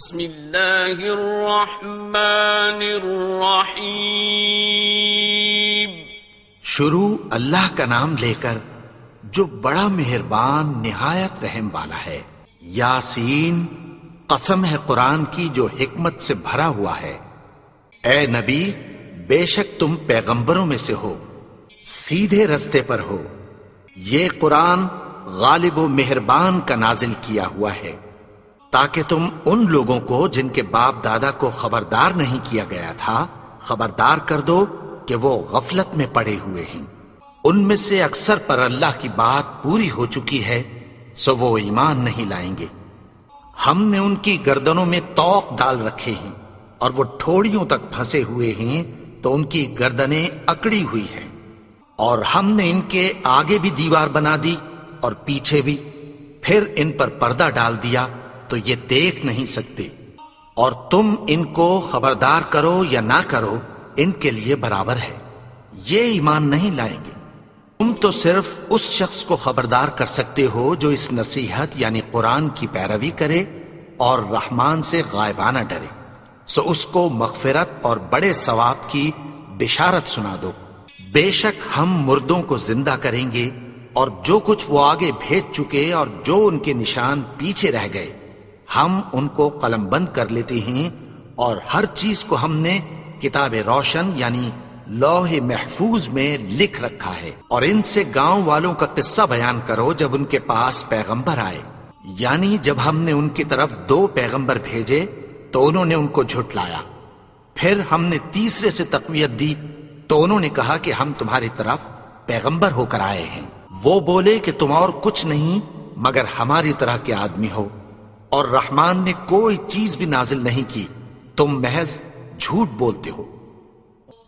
بسم اللہ الرحمن الرحیم۔ شروع اللہ کا نام لے کر جو بڑا مہربان نہایت رحم والا ہے۔ یاسین، قسم ہے قرآن کی جو حکمت سے بھرا ہوا ہے۔ اے نبی، بے شک تم پیغمبروں میں سے ہو، سیدھے رستے پر ہو۔ یہ قرآن غالب و مہربان کا نازل کیا ہوا ہے تاکہ تم ان لوگوں کو جن کے باپ دادا کو خبردار نہیں کیا گیا تھا خبردار کر دو کہ وہ غفلت میں پڑے ہوئے ہیں۔ ان میں سے اکثر پر اللہ کی بات پوری ہو چکی ہے، سو وہ ایمان نہیں لائیں گے۔ ہم نے ان کی گردنوں میں طوق ڈال رکھے ہیں اور وہ ٹھوڑیوں تک پھنسے ہوئے ہیں تو ان کی گردنیں اکڑی ہوئی ہیں، اور ہم نے ان کے آگے بھی دیوار بنا دی اور پیچھے بھی، پھر ان پر پردہ ڈال دیا تو یہ دیکھ نہیں سکتے، اور تم ان کو خبردار کرو یا نہ کرو ان کے لیے برابر ہے، یہ ایمان نہیں لائیں گے۔ تم تو صرف اس شخص کو خبردار کر سکتے ہو جو اس نصیحت یعنی قرآن کی پیروی کرے اور رحمان سے غائبانہ ڈرے، سو اس کو مغفرت اور بڑے ثواب کی بشارت سنا دو۔ بے شک ہم مردوں کو زندہ کریں گے، اور جو کچھ وہ آگے بھیج چکے اور جو ان کے نشان پیچھے رہ گئے ہم ان کو قلم بند کر لیتے ہیں، اور ہر چیز کو ہم نے کتاب روشن یعنی لوح محفوظ میں لکھ رکھا ہے۔ اور ان سے گاؤں والوں کا قصہ بیان کرو جب ان کے پاس پیغمبر آئے، یعنی جب ہم نے ان کی طرف 2 پیغمبر بھیجے تو انہوں نے ان کو جھٹلایا، پھر ہم نے تیسرے سے تقویت دی تو انہوں نے کہا کہ ہم تمہاری طرف پیغمبر ہو کر آئے ہیں۔ وہ بولے کہ تم اور کچھ نہیں مگر ہماری طرح کے آدمی ہو، اور رحمان نے کوئی چیز بھی نازل نہیں کی، تم محض جھوٹ بولتے ہو۔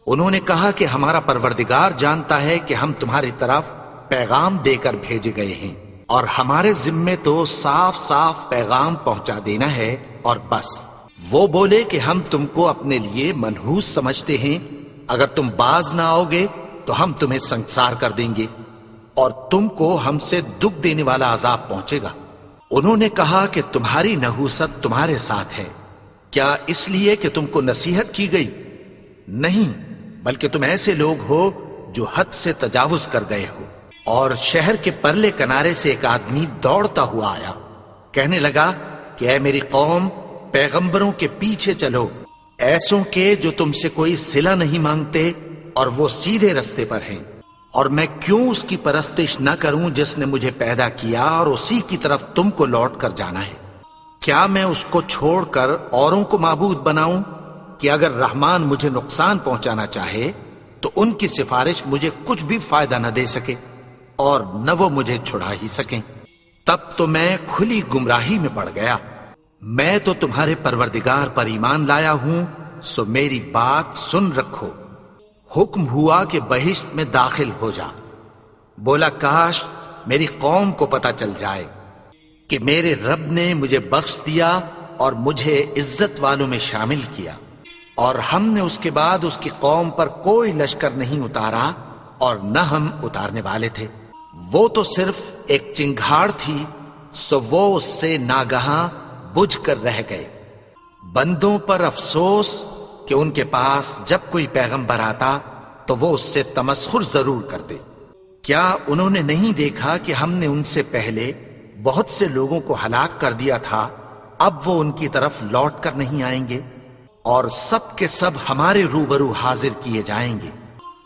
انہوں نے کہا کہ ہمارا پروردگار جانتا ہے کہ ہم تمہاری طرف پیغام دے کر بھیجے گئے ہیں، اور ہمارے ذمے تو صاف صاف پیغام پہنچا دینا ہے اور بس۔ وہ بولے کہ ہم تم کو اپنے لیے منحوس سمجھتے ہیں، اگر تم باز نہ آؤ گے تو ہم تمہیں سنسار کر دیں گے اور تم کو ہم سے دکھ دینے والا عذاب پہنچے گا۔ انہوں نے کہا کہ تمہاری نحوست تمہارے ساتھ ہے، کیا اس لیے کہ تم کو نصیحت کی گئی؟ نہیں، بلکہ تم ایسے لوگ ہو جو حد سے تجاوز کر گئے ہو۔ اور شہر کے پرلے کنارے سے ایک آدمی دوڑتا ہوا آیا، کہنے لگا کہ اے میری قوم، پیغمبروں کے پیچھے چلو، ایسوں کے جو تم سے کوئی صلہ نہیں مانگتے اور وہ سیدھے رستے پر ہیں۔ اور میں کیوں اس کی پرستش نہ کروں جس نے مجھے پیدا کیا اور اسی کی طرف تم کو لوٹ کر جانا ہے؟ کیا میں اس کو چھوڑ کر اوروں کو معبود بناؤں کہ اگر رحمان مجھے نقصان پہنچانا چاہے تو ان کی سفارش مجھے کچھ بھی فائدہ نہ دے سکے اور نہ وہ مجھے چھڑا ہی سکیں؟ تب تو میں کھلی گمراہی میں پڑ گیا۔ میں تو تمہارے پروردگار پر ایمان لایا ہوں، سو میری بات سن رکھو۔ حکم ہوا کہ بہشت میں داخل ہو جا۔ بولا کاش میری قوم کو پتہ چل جائے کہ میرے رب نے مجھے بخش دیا اور مجھے عزت والوں میں شامل کیا، اور ہم نے اس کے بعد اس کی قوم پر کوئی لشکر نہیں اتارا اور نہ ہم اتارنے والے تھے۔ وہ تو صرف ایک چنگھاڑ تھی، سو وہ اس سے ناگہاں بجھ کر رہ گئے۔ بندوں پر افسوس کہ ان کے پاس جب کوئی پیغمبر آتا تو وہ اس سے تمسخر ضرور کرتے۔ کیا انہوں نے نہیں دیکھا کہ ہم نے ان سے پہلے بہت سے لوگوں کو ہلاک کر دیا تھا، اب وہ ان کی طرف لوٹ کر نہیں آئیں گے، اور سب کے سب ہمارے روبرو حاضر کیے جائیں گے۔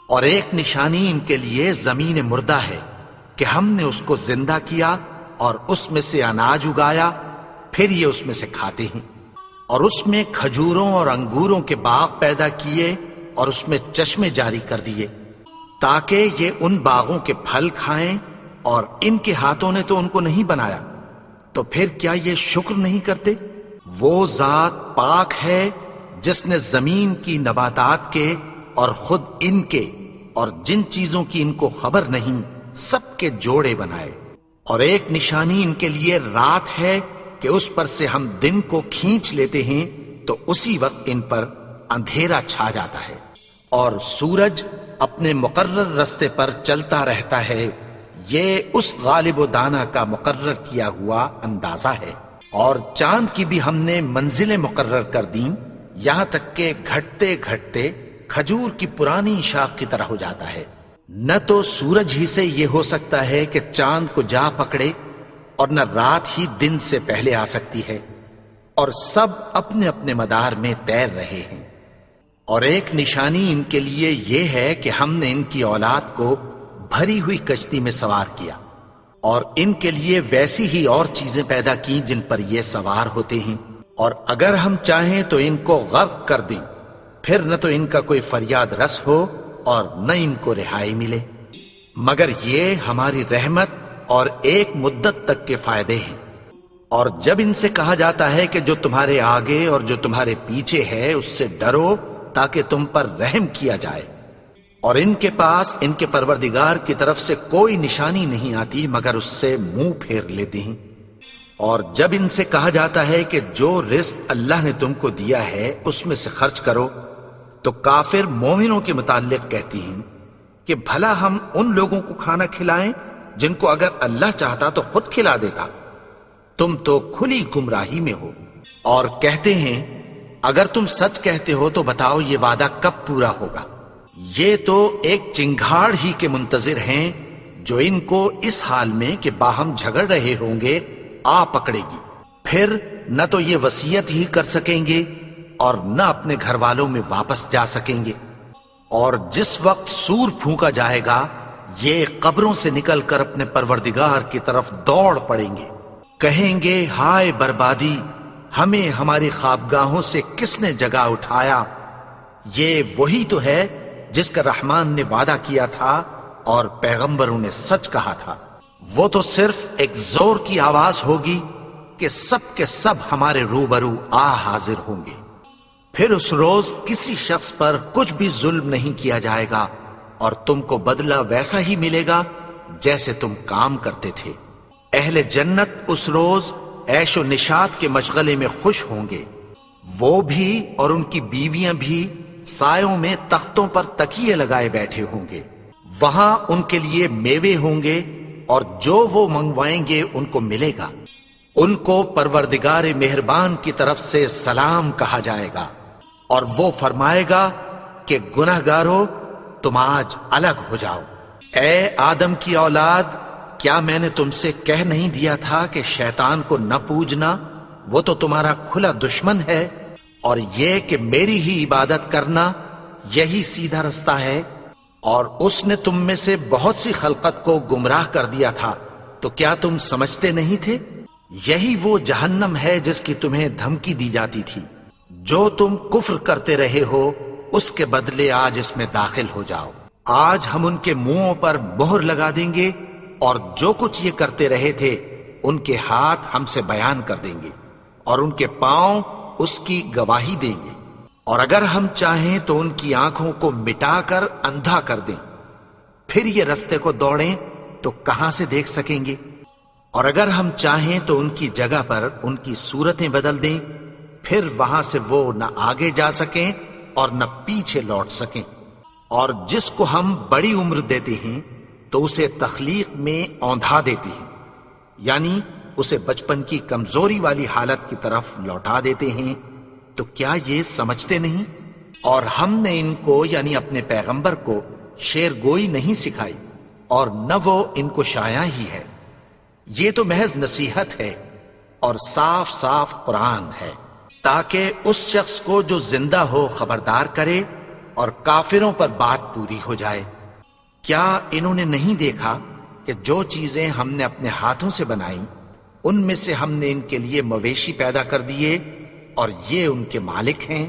اور ایک نشانی ان کے لیے زمین مردہ ہے کہ ہم نے اس کو زندہ کیا اور اس میں سے اناج اگایا، پھر یہ اس میں سے کھاتے ہیں، اور اس میں کھجوروں اور انگوروں کے باغ پیدا کیے اور اس میں چشمے جاری کر دیے تاکہ یہ ان باغوں کے پھل کھائیں، اور ان کے ہاتھوں نے تو ان کو نہیں بنایا، تو پھر کیا یہ شکر نہیں کرتے؟ وہ ذات پاک ہے جس نے زمین کی نباتات کے اور خود ان کے اور جن چیزوں کی ان کو خبر نہیں سب کے جوڑے بنائے۔ اور ایک نشانی ان کے لیے رات ہے کہ اس پر سے ہم دن کو کھینچ لیتے ہیں تو اسی وقت ان پر اندھیرا چھا جاتا ہے، اور سورج اپنے مقرر رستے پر چلتا رہتا ہے۔ یہ اس غالب و دانا کا مقرر کیا ہوا اندازہ ہے۔ اور چاند کی بھی ہم نے منزلیں مقرر کر دیں، یہاں تک کہ گھٹتے گھٹتے کھجور کی پرانی شاخ کی طرح ہو جاتا ہے۔ نہ تو سورج ہی سے یہ ہو سکتا ہے کہ چاند کو جا پکڑے، اور نہ رات ہی دن سے پہلے آ سکتی ہے، اور سب اپنے اپنے مدار میں تیر رہے ہیں۔ اور ایک نشانی ان کے لیے یہ ہے کہ ہم نے ان کی اولاد کو بھری ہوئی کشتی میں سوار کیا، اور ان کے لیے ویسی ہی اور چیزیں پیدا کی جن پر یہ سوار ہوتے ہیں، اور اگر ہم چاہیں تو ان کو غرق کر دیں، پھر نہ تو ان کا کوئی فریاد رس ہو اور نہ ان کو رہائی ملے، مگر یہ ہماری رحمت اور ایک مدت تک کے فائدے ہیں۔ اور جب ان سے کہا جاتا ہے کہ جو تمہارے آگے اور جو تمہارے پیچھے ہے اس سے ڈرو تاکہ تم پر رحم کیا جائے، اور ان کے پاس ان کے پروردگار کی طرف سے کوئی نشانی نہیں آتی مگر اس سے منہ پھیر لیتے ہیں۔ اور جب ان سے کہا جاتا ہے کہ جو رزق اللہ نے تم کو دیا ہے اس میں سے خرچ کرو، تو کافر مومنوں کے متعلق کہتی ہیں کہ بھلا ہم ان لوگوں کو کھانا کھلائیں جن کو اگر اللہ چاہتا تو خود کھلا دیتا، تم تو کھلی گمراہی میں ہو۔ اور کہتے ہیں اگر تم سچ کہتے ہو تو بتاؤ یہ وعدہ کب پورا ہوگا؟ یہ تو ایک چنگھاڑ ہی کے منتظر ہیں جو ان کو اس حال میں کہ باہم جھگڑ رہے ہوں گے آ پکڑے گی، پھر نہ تو یہ وصیت ہی کر سکیں گے اور نہ اپنے گھر والوں میں واپس جا سکیں گے۔ اور جس وقت سور پھونکا جائے گا یہ قبروں سے نکل کر اپنے پروردگار کی طرف دوڑ پڑیں گے، کہیں گے ہائے بربادی، ہمیں ہماری خوابگاہوں سے کس نے جگا اٹھایا۔ یہ وہی تو ہے جس کا رحمان نے وعدہ کیا تھا اور پیغمبروں نے سچ کہا تھا۔ وہ تو صرف ایک زور کی آواز ہوگی کہ سب کے سب ہمارے روبرو آ حاضر ہوں گے، پھر اس روز کسی شخص پر کچھ بھی ظلم نہیں کیا جائے گا، اور تم کو بدلہ ویسا ہی ملے گا جیسے تم کام کرتے تھے۔ اہل جنت اس روز عیش و نشاط کے مشغلے میں خوش ہوں گے، وہ بھی اور ان کی بیویاں بھی سایوں میں تختوں پر تکیے لگائے بیٹھے ہوں گے، وہاں ان کے لیے میوے ہوں گے اور جو وہ منگوائیں گے ان کو ملے گا۔ ان کو پروردگار مہربان کی طرف سے سلام کہا جائے گا، اور وہ فرمائے گا کہ گنہگارو تم آج الگ ہو جاؤ۔ اے آدم کی اولاد، کیا میں نے تم سے کہہ نہیں دیا تھا کہ شیطان کو نہ پوجنا، وہ تو تمہارا کھلا دشمن ہے، اور یہ کہ میری ہی عبادت کرنا یہی سیدھا رستہ ہے۔ اور اس نے تم میں سے بہت سی خلقت کو گمراہ کر دیا تھا، تو کیا تم سمجھتے نہیں تھے؟ یہی وہ جہنم ہے جس کی تمہیں دھمکی دی جاتی تھی، جو تم کفر کرتے رہے ہو اس کے بدلے آج اس میں داخل ہو جاؤ۔ آج ہم ان کے منہوں پر مہر لگا دیں گے، اور جو کچھ یہ کرتے رہے تھے ان کے ہاتھ ہم سے بیان کر دیں گے، اور ان کے پاؤں اس کی گواہی دیں گے۔ اور اگر ہم چاہیں تو ان کی آنکھوں کو مٹا کر اندھا کر دیں، پھر یہ رستے کو دوڑیں تو کہاں سے دیکھ سکیں گے؟ اور اگر ہم چاہیں تو ان کی جگہ پر ان کی صورتیں بدل دیں، پھر وہاں سے وہ نہ آگے جا سکیں اور نہ پیچھے لوٹ سکیں۔ اور جس کو ہم بڑی عمر دیتے ہیں تو اسے تخلیق میں اوندھا دیتے ہیں، یعنی اسے بچپن کی کمزوری والی حالت کی طرف لوٹا دیتے ہیں، تو کیا یہ سمجھتے نہیں؟ اور ہم نے ان کو یعنی اپنے پیغمبر کو شعر گوئی نہیں سکھائی، اور نہ وہ ان کو شایع ہی ہے، یہ تو محض نصیحت ہے اور صاف صاف قرآن ہے، تاکہ اس شخص کو جو زندہ ہو خبردار کرے اور کافروں پر بات پوری ہو جائے۔ کیا انہوں نے نہیں دیکھا کہ جو چیزیں ہم نے اپنے ہاتھوں سے بنائیں ان میں سے ہم نے ان کے لیے مویشی پیدا کر دیے، اور یہ ان کے مالک ہیں،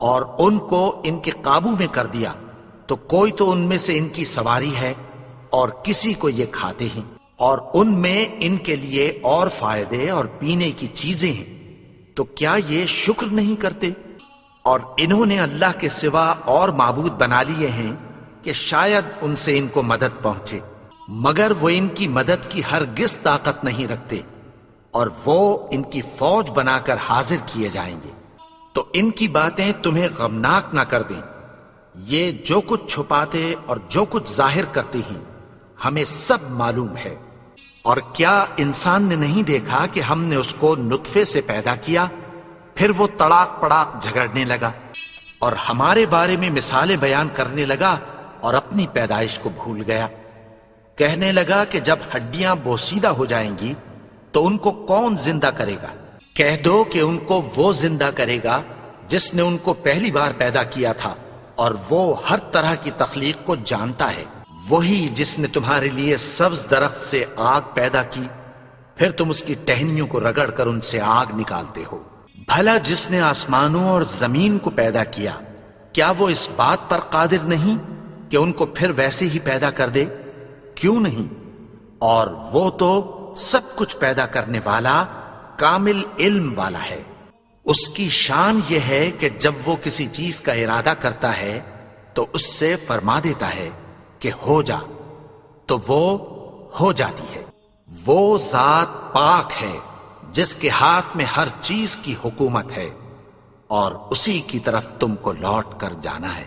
اور ان کو ان کے قابو میں کر دیا، تو کوئی تو ان میں سے ان کی سواری ہے اور کسی کو یہ کھاتے ہیں، اور ان میں ان کے لیے اور فائدے اور پینے کی چیزیں ہیں، تو کیا یہ شکر نہیں کرتے؟ اور انہوں نے اللہ کے سوا اور معبود بنا لیے ہیں کہ شاید ان سے ان کو مدد پہنچے، مگر وہ ان کی مدد کی ہرگز طاقت نہیں رکھتے، اور وہ ان کی فوج بنا کر حاضر کیے جائیں گے۔ تو ان کی باتیں تمہیں غمناک نہ کر دیں، یہ جو کچھ چھپاتے اور جو کچھ ظاہر کرتے ہیں ہمیں سب معلوم ہے۔ اور کیا انسان نے نہیں دیکھا کہ ہم نے اس کو نطفے سے پیدا کیا، پھر وہ تڑاک پڑاک جھگڑنے لگا اور ہمارے بارے میں مثالیں بیان کرنے لگا اور اپنی پیدائش کو بھول گیا۔ کہنے لگا کہ جب ہڈیاں بوسیدہ ہو جائیں گی تو ان کو کون زندہ کرے گا؟ کہہ دو کہ ان کو وہ زندہ کرے گا جس نے ان کو پہلی بار پیدا کیا تھا، اور وہ ہر طرح کی تخلیق کو جانتا ہے۔ وہی جس نے تمہارے لیے سبز درخت سے آگ پیدا کی، پھر تم اس کی ٹہنیوں کو رگڑ کر ان سے آگ نکالتے ہو۔ بھلا جس نے آسمانوں اور زمین کو پیدا کیا، کیا وہ اس بات پر قادر نہیں کہ ان کو پھر ویسے ہی پیدا کر دے؟ کیوں نہیں؟ اور وہ تو سب کچھ پیدا کرنے والا، کامل علم والا ہے۔ اس کی شان یہ ہے کہ جب وہ کسی چیز کا ارادہ کرتا ہے تو اس سے فرما دیتا ہے کہ ہو جا، تو وہ ہو جاتی ہے۔ وہ ذات پاک ہے جس کے ہاتھ میں ہر چیز کی حکومت ہے، اور اسی کی طرف تم کو لوٹ کر جانا ہے۔